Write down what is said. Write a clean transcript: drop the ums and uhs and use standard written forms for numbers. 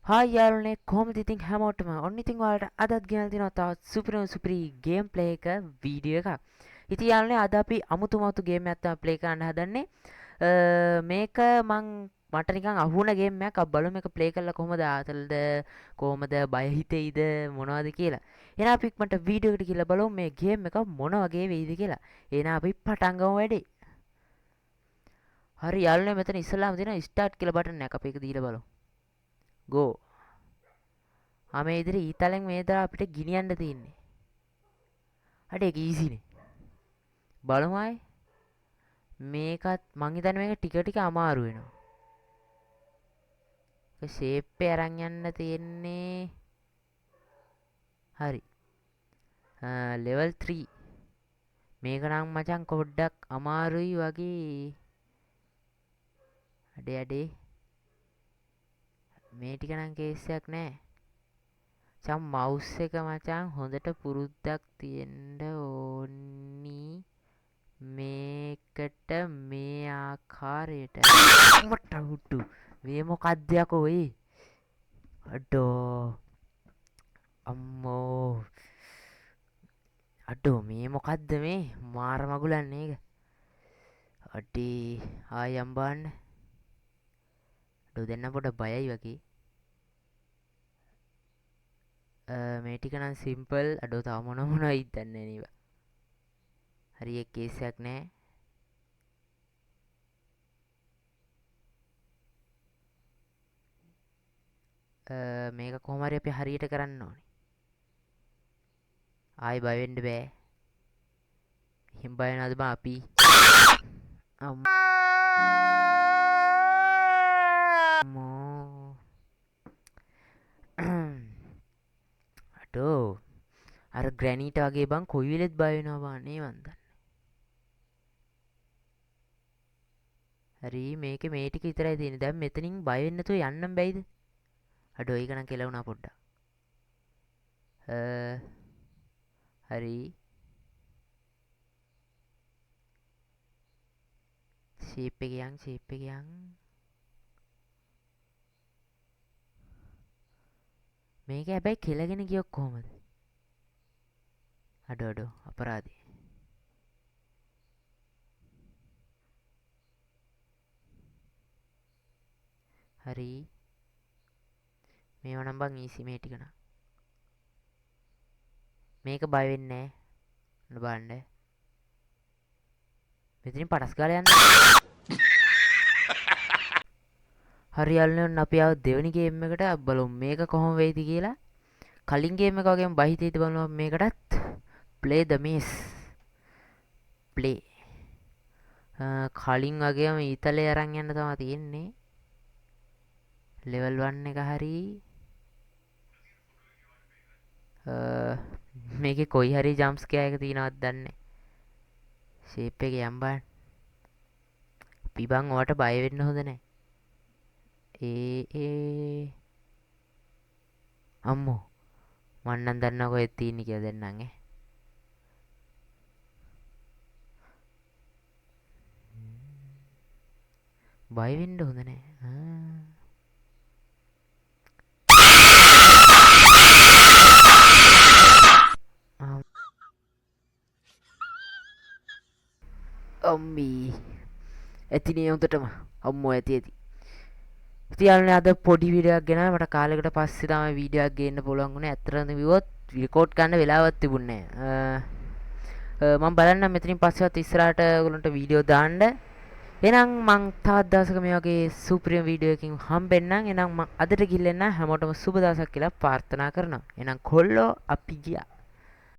Hi යාළුවනේ කොහොමද ඉතින් හැමෝටම ඔන්න ඉතින් ඔයාලට අදත් ගෙනල්ලා තියෙනවා තවත් සුපරි ගේම් ප්ලේ එක වීඩියෝ එකක්. ඉතින් යාළුවනේ අද අපි අමුතු ගේම් එකක් තමයි ප්ලේ කරන්න හදන්නේ. මේක මට නිකන් අහුවුණ ගේම් එකක්. අපි බලමු මේක ප්ලේ කරලා කොහොමද ආතල්ද කොහොමද බය හිතෙයිද මොනවද කියලා. එහෙනම් අපි ඉක්මනට වීඩියෝ එකට ගිහලා බලමු මේ ගේම් එක මොන වගේ වෙයිද කියලා. එහෙනම් අපි පටන් ගමු වැඩේ. හරි යාළුවනේ මෙතන ඉස්සලාම තියෙන ස්ටාර්ට් කියලා බටන් එකක්. අපි ඒක දීලා බලමු. go. මේ ඉදිරි ඊතලෙන් මේ දා අපිට ගිනියන්න තියෙන්නේ. හරි ඒක ඊසිනේ. බලමු ආයේ. මේකත් මං හිතන්නේ මේක ටික ටික අමාරු වෙනවා. ඒක ෂේප් එක අරන් යන්න තියෙන්නේ. හරි. ලෙවල් 3. මේක නම් මචං පොඩ්ඩක් අමාරුයි වගේ. අඩේ මේ ටික නම් කේස් එකක් නෑ. මවුස් එක මචං හොඳට පුරුද්දක් තියෙන්න ඕනි මේකට මේ ආකාරයට වට්ටුට්ටු මේ මොකක්ද යකෝ ඒ අඩෝ අම්මෝ අඩෝ මේ මොකක්ද මේ මාර මගුලන් නේක අඩේ ආයි අම්බාන්න අඩෝ දෙන්න පොඩ බයයි වගේ මේ ටික නම් සිම්පල් අඩෝ තව මොනවයි දන්නේ නේව හරි ඒ කේස් එකක් නෑ මේක කොහොම හරි අපි හරියට කරන්න ඕනේ ආයි බය වෙන්න බෑ එහෙම බය වෙනවද බං අපි අම්මෝ අඩෝ අර ග්‍රැනීට වගේ බං කොයි වෙලෙත් බය වෙනවා බං නේ මන් දන්නේ හරි මේකේ මේ ටික විතරයි තියෙන්නේ දැන් මෙතනින් බය වෙන්න නැතුව යන්නම් බැයිද අඩෝ ඒක නම් කෙලවුණා පොඩ්ඩක් හරි ෂේප් එක යන් මේක හැබැයි කෙලගෙන ගියොත් කොහමද අඩෝ අපරාධේ හරි මේව නම් බං ඊසි මේ ටික නම් මේක බය වෙන්නේ නෑ බලන්න මෙතනින් පටස් ගාලා යන්න හරි යාළුවනේ ඔන්න අපි ආව දෙවෙනි ගේම් එකට බලමු මේක කොහොම වෙයිද කියලා කලින් ගේම් එක වගේම බය හිතෙයිද බලමු මේකටත් play the maze play කලින් වගේම ඊතලේ අරන් යන්න තමයි තියෙන්නේ ලෙවල් 1 එක හරි මේකේ කොයි හරි ජම්ප් ස්කෙයාර් එක තියෙනවද දන්නේ ෂේප් එක යම් බලන්න පිබන් ඔයාට බය වෙන්න හොඳ නැහැ අම්මෝ මන් නම් දන්නවා කොහෙද තියෙන්නේ කියලා දෙන්නම් බය වෙන්න හොඳ නැහැ අම්මී ඇතිනේ හොඳටම අම්මෝ ඇති ඉතින් යාළුවනේ අද පොඩි වීඩියෝ එකක් ගෙනාවා මට කාලයකට පස්සේ තමයි වීඩියෝ එකක් ගේන්න පුළුවන් වුණේ ඇත්තටම විවොත් රෙකෝඩ් ගන්න වෙලාවක් තිබුණේ නැහැ මම බලන්නම් මෙතනින් පස්සෙවත් ඉස්සරහට ඔයගොල්ලන්ට වීඩියෝ දාන්න එහෙනම් මං තවත් දවසක මේ වගේ සුපිරිම වීඩියෝ එකකින් හම්බෙන්නම් එහෙනම් මං අදට ගිහින් එන්න හැමෝටම සුබ දවසක් කියලා ප්‍රාර්ථනා කරනවා එහෙනම් කොල්ලෝ අපි ගියා